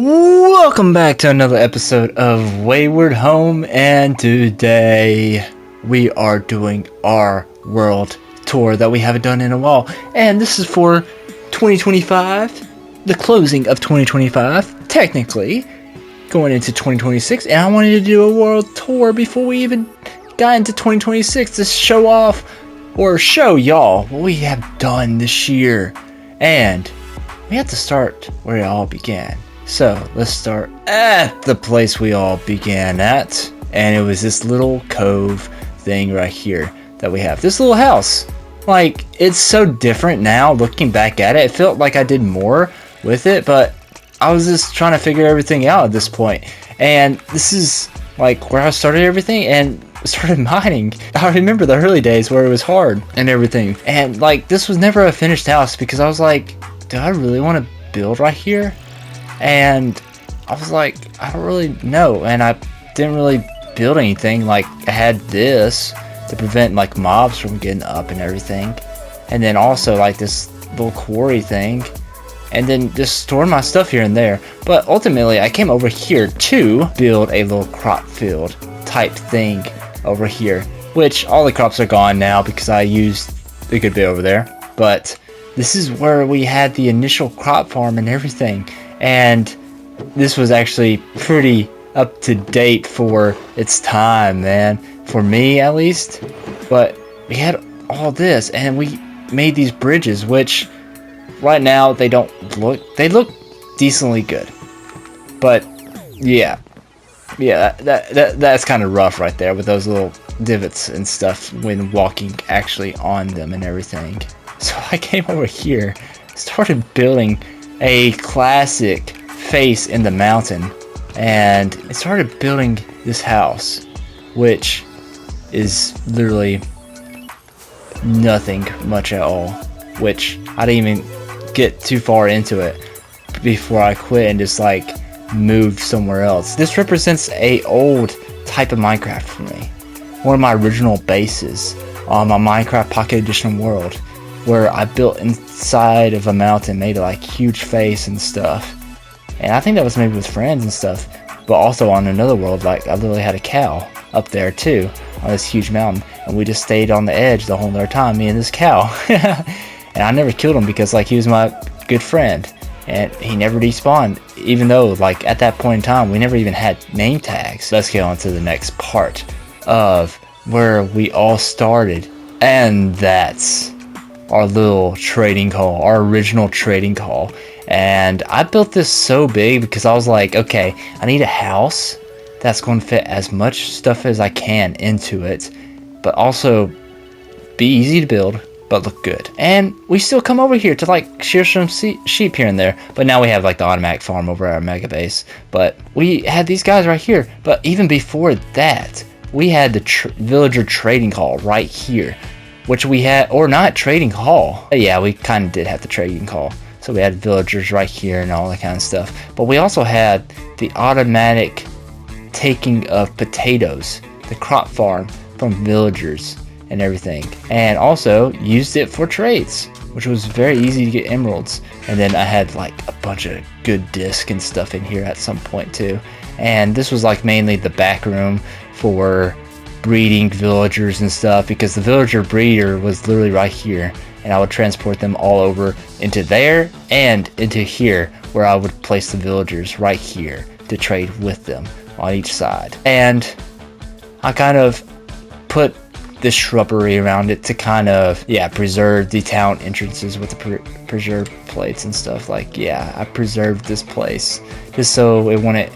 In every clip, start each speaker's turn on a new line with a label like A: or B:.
A: Welcome back to another episode of Wayward Home, and today we are doing our world tour that we haven't done in a while, and this is for 2025, the closing of 2025, technically going into 2026, and I wanted to do a world tour before we even got into 2026 to show off or show y'all what we have done this year, and we have to start where it all began. So let's start at the place we all began at, and it was this little cove thing right here that we have. This little house, like, it's so different now looking back at it. It felt like I did more with it, but I was just trying to figure everything out at this point. And this is like where I started everything and started mining. I remember the early days where it was hard and everything, and like this was never a finished house because I was like, do I really want to build right here? And I was like, I don't really know, and I didn't really build anything. Like, I had this to prevent like mobs from getting up and everything, and then also like this little quarry thing, and then just store my stuff here and there. But ultimately I came over here to build a little crop field type thing over here, which all the crops are gone now because I used a good bit over there. But this is where we had the initial crop farm and everything. And this was actually pretty up to date for its time, man. For me, at least. But we had all this, and we made these bridges, which right now they don't look. They look decently good, but yeah, that's kind of rough right there with those little divots and stuff when walking actually on them and everything. So I came over here, started building a classic face in the mountain, and I started building this house, which is literally nothing much at all, which I didn't even get too far into it before I quit and just like moved somewhere else. This represents a old type of Minecraft for me, one of my original bases on my Minecraft Pocket Edition world, where I built inside of a mountain, made a like huge face and stuff. And I think that was maybe with friends and stuff, but also on another world, like I literally had a cow up there too on this huge mountain, and we just stayed on the edge the whole entire time, me and this cow. And I never killed him because like he was my good friend, and he never despawned, even though like at that point in time we never even had name tags. Let's get on to the next part of where we all started, and that's our little trading hall, our original trading hall. And I built this so big because I was like, okay, I need a house that's going to fit as much stuff as I can into it, but also be easy to build but look good. And we still come over here to like shear some sheep here and there, but now we have like the automatic farm over our mega base. But we had these guys right here, but even before that we had the villager trading hall right here, which we had, or not trading hall. Yeah, we kind of did have the trading hall. So we had villagers right here and all that kind of stuff. But we also had the automatic taking of potatoes, the crop farm from villagers and everything. And also used it for trades, which was very easy to get emeralds. And then I had like a bunch of good disc and stuff in here at some point too. And this was like mainly the back room for breeding villagers and stuff, because the villager breeder was literally right here, and I would transport them all over into there and into here, where I would place the villagers right here to trade with them on each side. And I kind of put this shrubbery around it to kind of preserve the town entrances with the preserved plates and stuff. Like, I preserved this place just so it wouldn't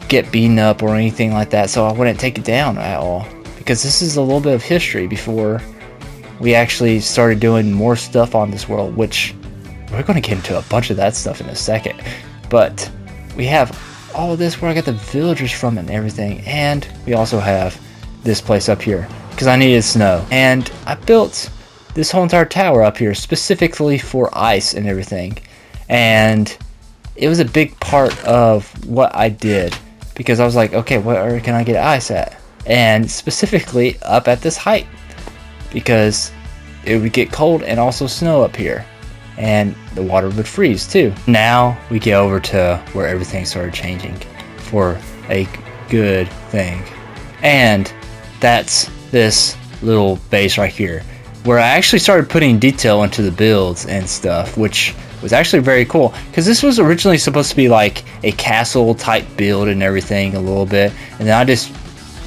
A: get beaten up or anything like that, so I wouldn't take it down at all, because this is a little bit of history before we actually started doing more stuff on this world, which we're going to get into a bunch of that stuff in a second. But we have all of this where I got the villagers from and everything, and we also have this place up here because I needed snow, and I built this whole entire tower up here specifically for ice and everything. And it was a big part of what I did, because I was like, okay, where can I get ice at? And specifically up at this height, because it would get cold and also snow up here. and the water would freeze too. Now we get over to where everything started changing for a good thing, and that's this little base right here, where I actually started putting detail into the builds and stuff, which was actually very cool, because this was originally supposed to be like a castle type build and everything a little bit, and then I just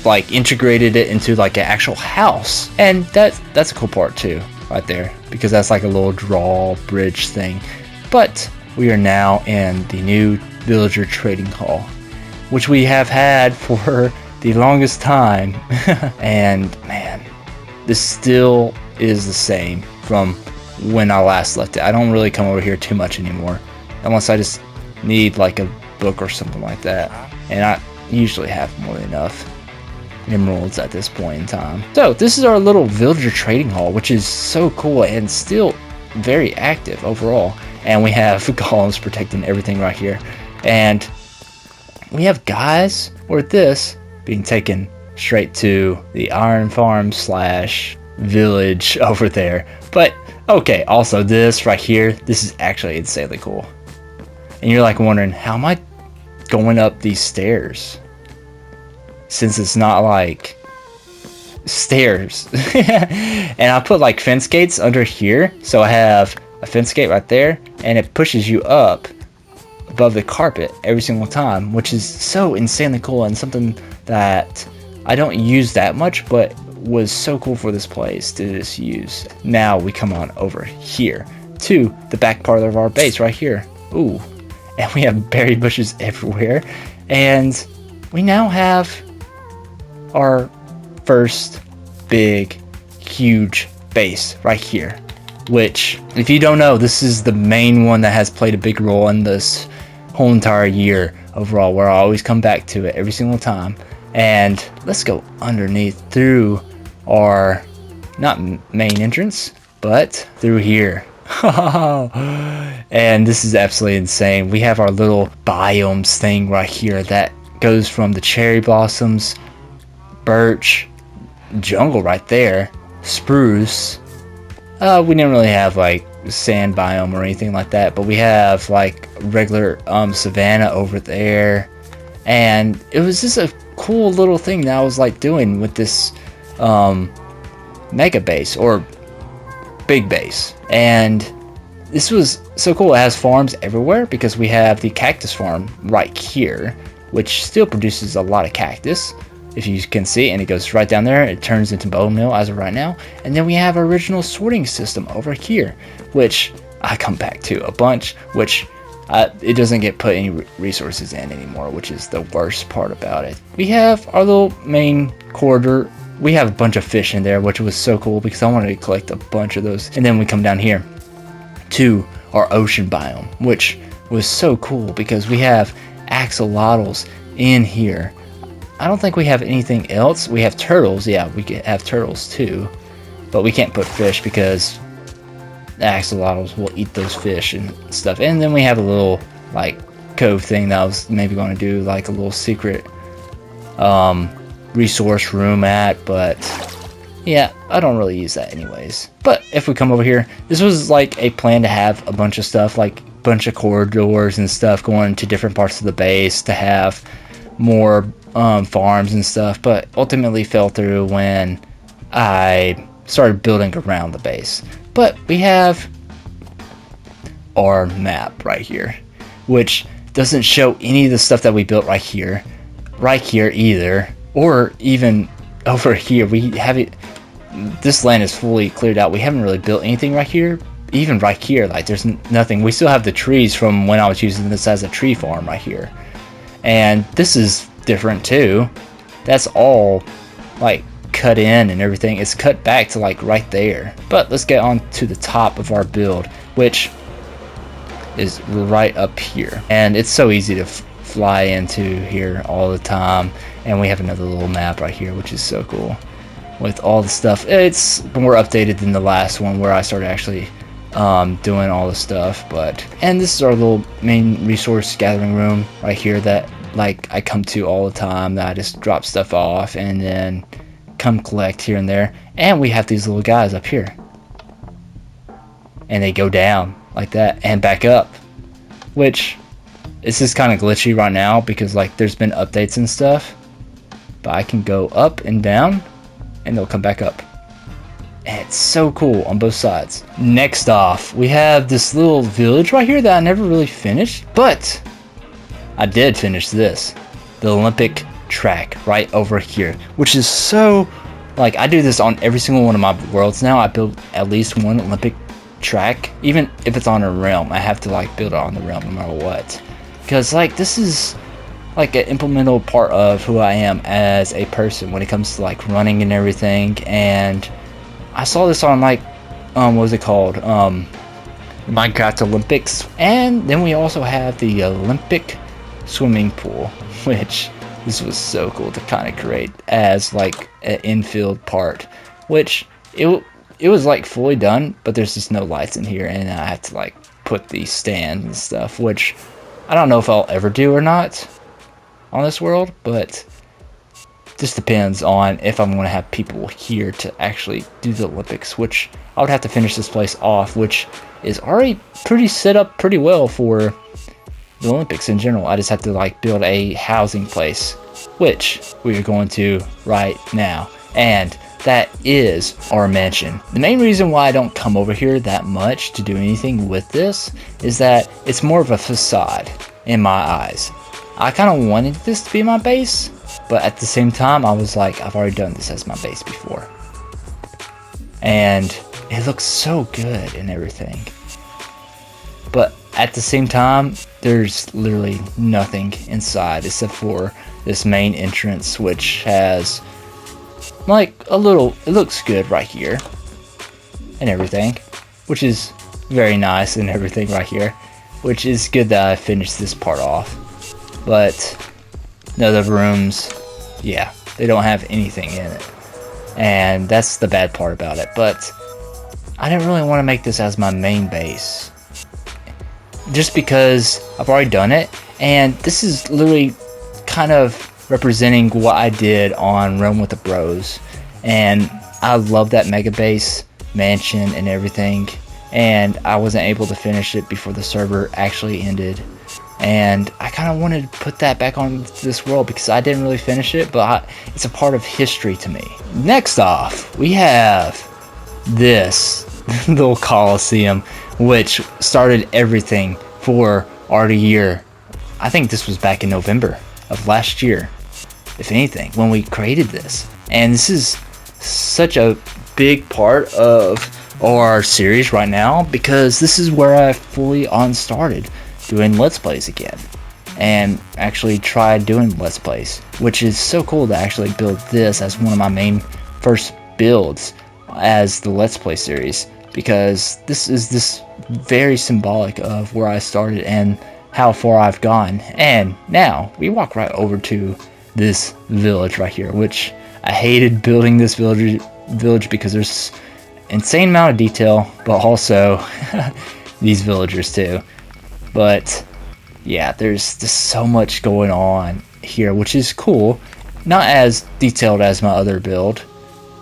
A: like integrated it into like an actual house, and that's a cool part too right there, because that's like a little drawbridge thing. But we are now in the new villager trading hall, which we have had for the longest time. And man, this still is the same from when I last left it. I don't really come over here too much anymore, unless I just need like a book or something like that, and I usually have more than enough emeralds at this point in time. So this is our little villager trading hall, which is so cool and still very active overall. And we have golems protecting everything right here, and we have guys with this being taken straight to the iron farm slash village over there. But okay, also this right here, this is actually insanely cool, and you're like wondering, how am I going up these stairs, since it's not like stairs? And I put like fence gates under here, so I have a fence gate right there, and it pushes you up above the carpet every single time, which is so insanely cool, and something that I don't use that much, but was so cool for this place to just use. Now we come on over here to the back part of our base right here. Ooh, and we have berry bushes everywhere, and we now have our first big huge base right here, which, if you don't know, this is the main one that has played a big role in this whole entire year overall, where I always come back to it every single time. And let's go underneath through our not main entrance, but through here. And this is absolutely insane. We have our little biomes thing right here that goes from the cherry blossoms, birch, jungle right there, spruce. We didn't really have like sand biome or anything like that, but we have like regular savanna over there, and it was just a cool little thing that I was like doing with this mega base or big base. And this was so cool. It has farms everywhere, because we have the cactus farm right here, which still produces a lot of cactus, if you can see, and it goes right down there. It turns into bone meal as of right now. And then we have our original sorting system over here, which I come back to a bunch, which it doesn't get put any resources in anymore, which is the worst part about it. We have our little main corridor. We have a bunch of fish in there, which was so cool, because I wanted to collect a bunch of those. And then we come down here to our ocean biome, which was so cool, because we have axolotls in here. I don't think we have anything else. We have turtles. Yeah, we can have turtles too, but we can't put fish because the axolotls will eat those fish and stuff. And then we have a little like cove thing that I was maybe going to do like a little secret resource room at, but yeah, I don't really use that anyways. But if we come over here, this was like a plan to have a bunch of stuff, like a bunch of corridors and stuff going to different parts of the base to have more farms and stuff, but ultimately fell through when I started building around the base. But we have our map right here, which doesn't show any of the stuff that we built right here either, or even over here. We have it, this land is fully cleared out. We haven't really built anything right here. Even right here, like there's nothing. We still have the trees from when I was using this as a tree farm right here, and this is different too. That's all like cut in and everything. It's cut back to like right there. But let's get on to the top of our build, which is right up here, and it's so easy to fly into here all the time. And we have another little map right here, which is so cool with all the stuff. It's more updated than the last one where I started actually doing all the stuff. But and this is our little main resource gathering room right here that like I come to all the time, that I just drop stuff off and then come collect here and there. And we have these little guys up here, and they go down like that, and back up, which this is kind of glitchy right now because like there's been updates and stuff, but I can go up and down and they'll come back up. And it's so cool on both sides. Next off, we have this little village right here that I never really finished, but I did finish this. The Olympic track right over here, which is so, like, I do this on every single one of my worlds now. I build at least one Olympic track, even if it's on a realm. I have to like build it on the realm no matter what, because like this is like an implemental part of who I am as a person when it comes to like running and everything. And I saw this on like what was it called, Minecraft Olympics. And then we also have the Olympic swimming pool, which this was so cool to kind of create as like an infield part, which it was like fully done, but there's just no lights in here, and I have to like put these stands and stuff, which I don't know if I'll ever do or not on this world, but just depends on if I'm going to have people here to actually do the Olympics, which I would have to finish this place off, which is already pretty set up pretty well for the Olympics in general. I just have to like build a housing place, which we are going to right now, and that is our mansion. The main reason why I don't come over here that much to do anything with this is that it's more of a facade in my eyes. I kind of wanted this to be my base, but at the same time I was like, I've already done this as my base before, and it looks so good and everything, but at the same time there's literally nothing inside except for this main entrance, which has like a little, it looks good right here and everything, which is very nice and everything right here, which is good that I finished this part off. But no, the rooms, yeah, they don't have anything in it, and that's the bad part about it. But I didn't really want to make this as my main base just because I've already done it, and this is literally kind of representing what I did on Realm with the Bros, and I love that mega base mansion and everything, and I wasn't able to finish it before the server actually ended, and I kind of wanted to put that back on this world because I didn't really finish it, but it's a part of history to me. Next off, we have this little Coliseum, which started everything for our year. I think this was back in November of last year, if anything, when we created this. And this is such a big part of our series right now because this is where I fully on started doing Let's Plays again, and actually tried doing Let's Plays, which is so cool to actually build this as one of my main first builds as the Let's Play series, because this is very symbolic of where I started and how far I've gone. And now we walk right over to this village right here, which I hated building this village because there's insane amount of detail, but also these villagers too. But yeah, there's just so much going on here, which is cool. Not as detailed as my other build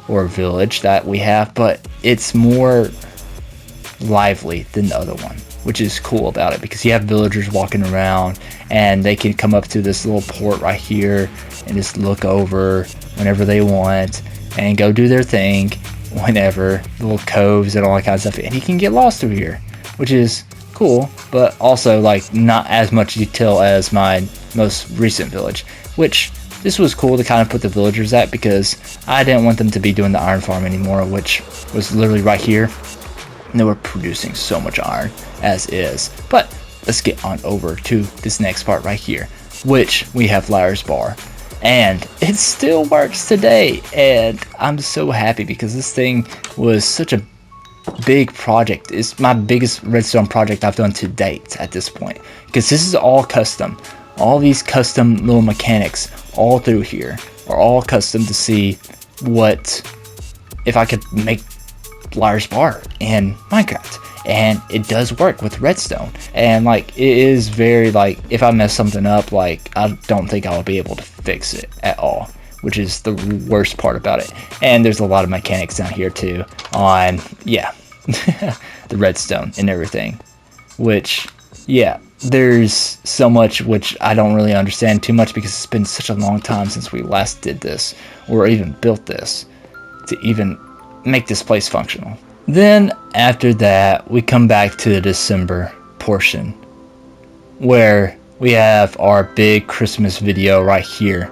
A: or village that we have, but it's more lively than the other one, which is cool about it because you have villagers walking around and they can come up to this little port right here and just look over whenever they want and go do their thing whenever, little coves and all that kind of stuff, and you can get lost over here, which is cool, but also like not as much detail as my most recent village, which this was cool to kind of put the villagers at because I didn't want them to be doing the iron farm anymore, which was literally right here, and they were producing so much iron as is. But let's get on over to this next part right here, which we have Liar's Bar, and it still works today, and I'm so happy because this thing was such a big project. It's my biggest redstone project I've done to date at this point, because this is all custom. All these custom little mechanics all through here are all custom to see what if I could make Liar's Bar in Minecraft, and it does work with redstone. And like, it is very, like, if I mess something up, like, I don't think I'll be able to fix it at all, which is the worst part about it. And there's a lot of mechanics down here too on, yeah, the redstone and everything. which, yeah, there's so much which I don't really understand too much because it's been such a long time since we last did this or even built this to even make this place functional. Then after that, we come back to the December portion where we have our big Christmas video right here,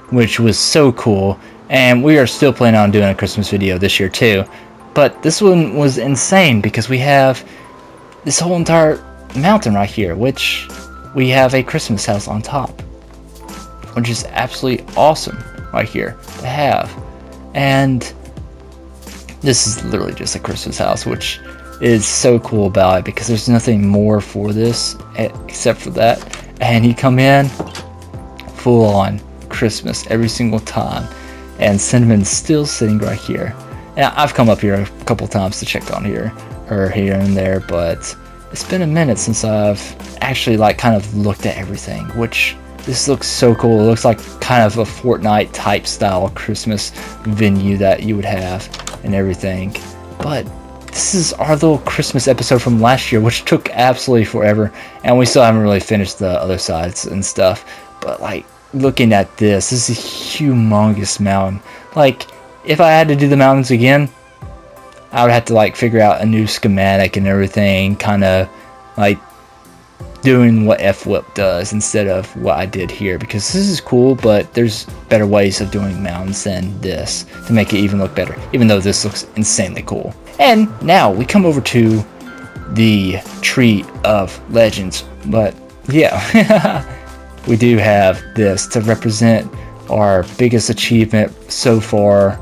A: which was so cool, and we are still planning on doing a Christmas video this year too. But this one was insane because we have this whole entire mountain right here, which we have a Christmas house on top, which is absolutely awesome right here to have. And this is literally just a Christmas house, which is so cool about it because there's nothing more for this except for that. And you come in full on Christmas every single time, and Cinnamon's still sitting right here. And I've come up here a couple times to check on her here and there, but it's been a minute since I've actually like kind of looked at everything, which this looks so cool. It looks like kind of a Fortnite type style Christmas venue that you would have and everything. But this is our little Christmas episode from last year, which took absolutely forever, and we still haven't really finished the other sides and stuff. But like, looking at this is a humongous mountain. Like, if I had to do the mountains again, I would have to like figure out a new schematic and everything, kind of like doing what F-Flip does instead of what I did here, because this is cool, but there's better ways of doing mountains than this to make it even look better, even though this looks insanely cool. And now we come over to the Tree of Legends, but yeah, we do have this to represent our biggest achievement so far,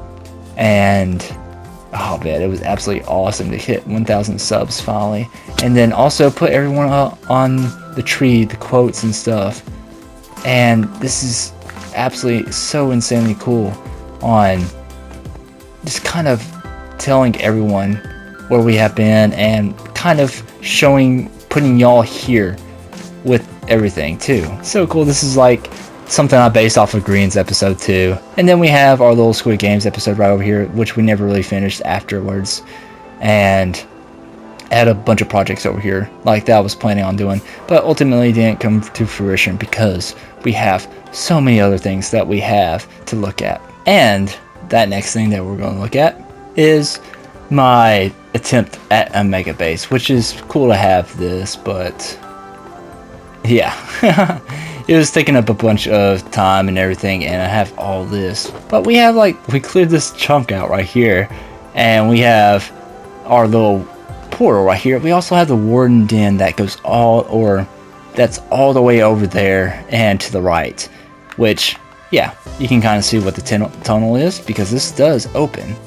A: and oh man, it was absolutely awesome to hit 1,000 subs finally, and then also put everyone on the tree, the quotes and stuff. And this is absolutely so insanely cool on just kind of telling everyone where we have been and kind of putting y'all here with everything too. So cool. This is like something I based off of Green's episode 2. And then we have our little Squid Games episode right over here, which we never really finished afterwards. And I had a bunch of projects over here like that I was planning on doing, but ultimately didn't come to fruition because we have so many other things that we have to look at. And that next thing that we're going to look at is my attempt at a mega base, which is cool to have this, but yeah. It was taking up a bunch of time and everything, and I have all this. But we cleared this chunk out right here, and we have our little portal right here. We also have the Warden Den that goes that's all the way over there and to the right, which, yeah, you can kind of see what the tunnel is because this does open,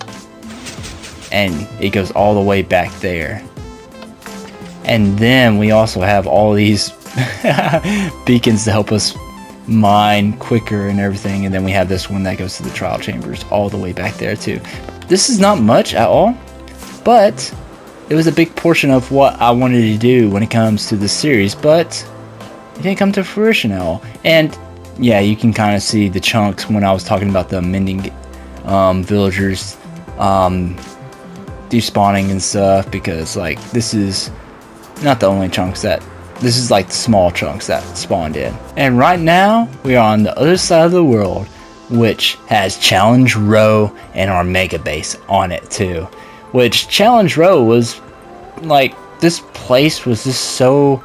A: and it goes all the way back there. And then we also have all these beacons to help us mine quicker and everything, and then we have this one that goes to the trial chambers all the way back there too. This is not much at all, but it was a big portion of what I wanted to do when it comes to this series, but it didn't come to fruition at all. And yeah, you can kind of see the chunks when I was talking about the mending villagers despawning and stuff, because like this is not the only chunks this is like the small chunks that spawned in. And right now we are on the other side of the world, which has Challenge Row and our mega base on it too. Which Challenge Row was like, this place was just so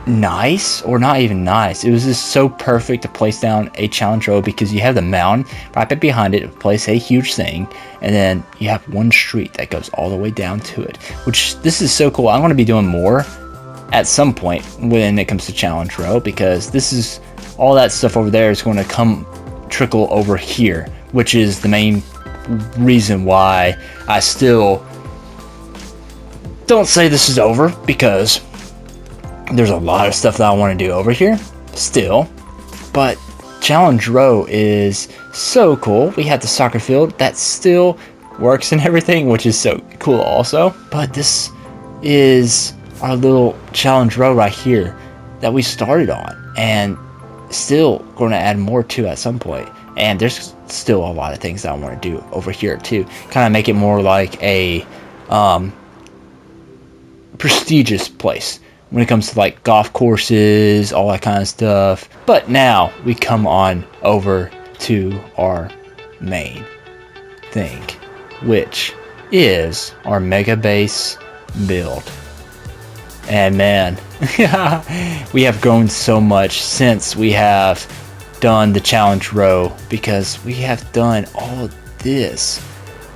A: nice, or not even nice, it was just so perfect to place down a Challenge Row because you have the mountain right behind it to place a huge thing, and then you have one street that goes all the way down to it, which this is so cool. I'm going to be doing more at some point when it comes to Challenge Row, because this is all that stuff over there is going to trickle over here, which is the main reason why I still don't say this is over, because there's a lot of stuff that I want to do over here still. But Challenge Row is so cool. We have the soccer field that still works and everything, which is so cool also. But this is our little Challenge Row right here that we started on, and still going to add more to at some point. And there's still a lot of things that I want to do over here too, kind of make it more like a prestigious place when it comes to like golf courses, all that kind of stuff. But now we come on over to our main thing, which is our mega base build. And man, we have grown so much since we have done the challenge row, because we have done all of this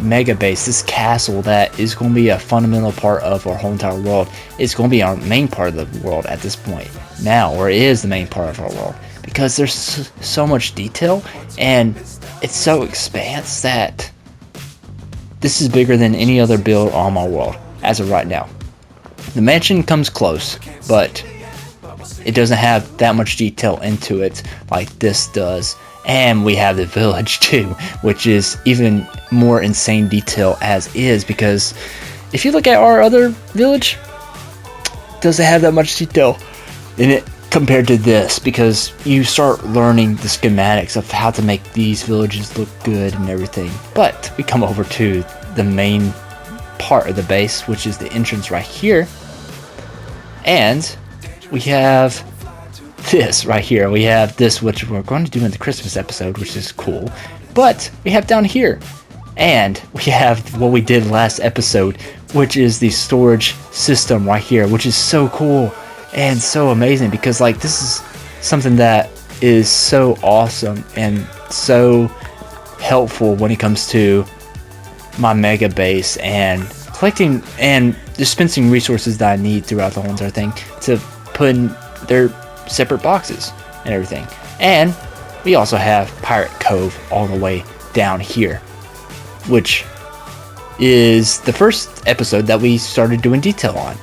A: mega base, this castle that is going to be a fundamental part of our whole entire world. It's going to be our main part of the world at this point now, or it is the main part of our world, because there's so much detail and it's so expansive that this is bigger than any other build on my world as of right now. The mansion comes close, but it doesn't have that much detail into it like this does. And we have the village too, which is even more insane detail as is, because if you look at our other village, it doesn't have that much detail in it compared to this, because you start learning the schematics of how to make these villages look good and everything. But we come over to the main part of the base, which is the entrance right here, and we have this right here. We have this, which we're going to do in the Christmas episode, which is cool. But we have down here, and we have what we did last episode, which is the storage system right here, which is so cool and so amazing, because like this is something that is so awesome and so helpful when it comes to my mega base and collecting and dispensing resources that I need throughout the whole entire thing to put in their separate boxes and everything. And we also have Pirate Cove all the way down here, which is the first episode that we started doing detail on,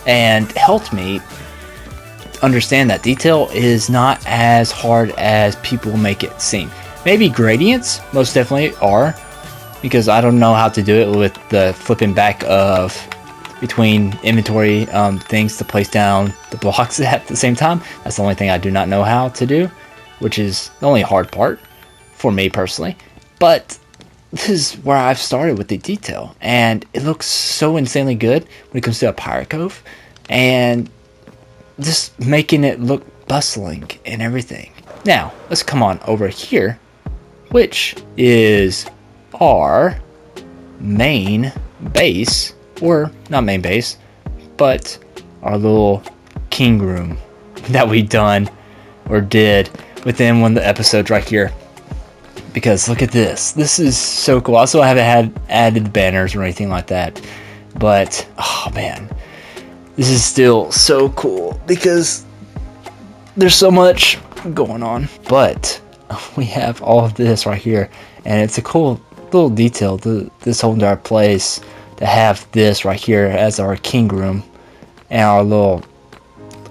A: and helped me understand that detail is not as hard as people make it seem. Maybe gradients most definitely are, because I don't know how to do it with the flipping back of between inventory things to place down the blocks at the same time. That's the only thing I do not know how to do, which is the only hard part for me personally. But this is where I've started with the detail, and it looks so insanely good when it comes to a Pirate Cove, and just making it look bustling and everything. Now let's come on over here, which is our main base, or not main base, but our little king room that we done or did within one of the episodes right here. Because look at this is so cool. Also, I haven't had added banners or anything like that, but oh man, this is still so cool because there's so much going on. But we have all of this right here, and it's a cool little detail to this whole entire place to have this right here as our king room and our little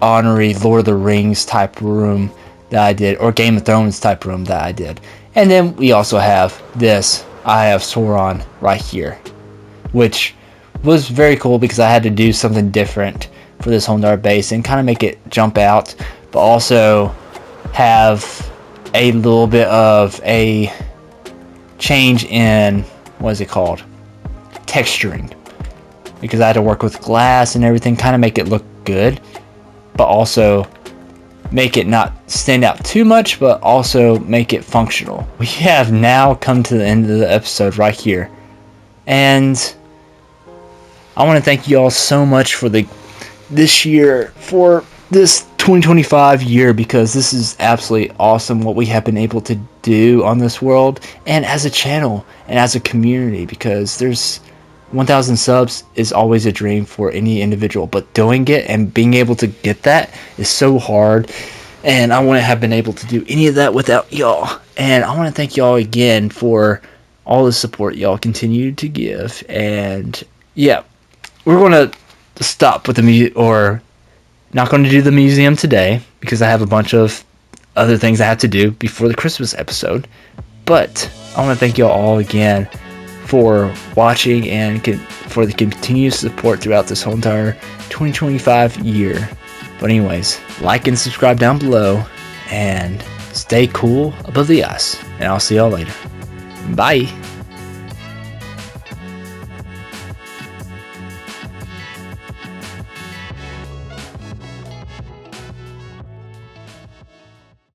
A: honorary Lord of the Rings type room that I did, or Game of Thrones type room that I did. And then we also have this Eye of Sauron right here, which was very cool because I had to do something different for this whole entire base and kind of make it jump out, but also have a little bit of a change in, what is it called, texturing, because I had to work with glass and everything, kind of make it look good, but also make it not stand out too much, but also make it functional. We have now come to the end of the episode right here, and I want to thank you all so much for this year, for this 2025 year, because this is absolutely awesome what we have been able to do on this world, and as a channel and as a community, because there's 1,000 subs is always a dream for any individual, but doing it and being able to get that is so hard, and I wouldn't have been able to do any of that without y'all. And I want to thank y'all again for all the support y'all continue to give. And yeah, we're going to stop with or not going to do the museum today because I have a bunch of other things I have to do before the Christmas episode. But I want to thank y'all all again for watching and for the continued support throughout this whole entire 2025 year. But anyways, like and subscribe down below, and stay cool above the ice, and I'll see y'all later. Bye.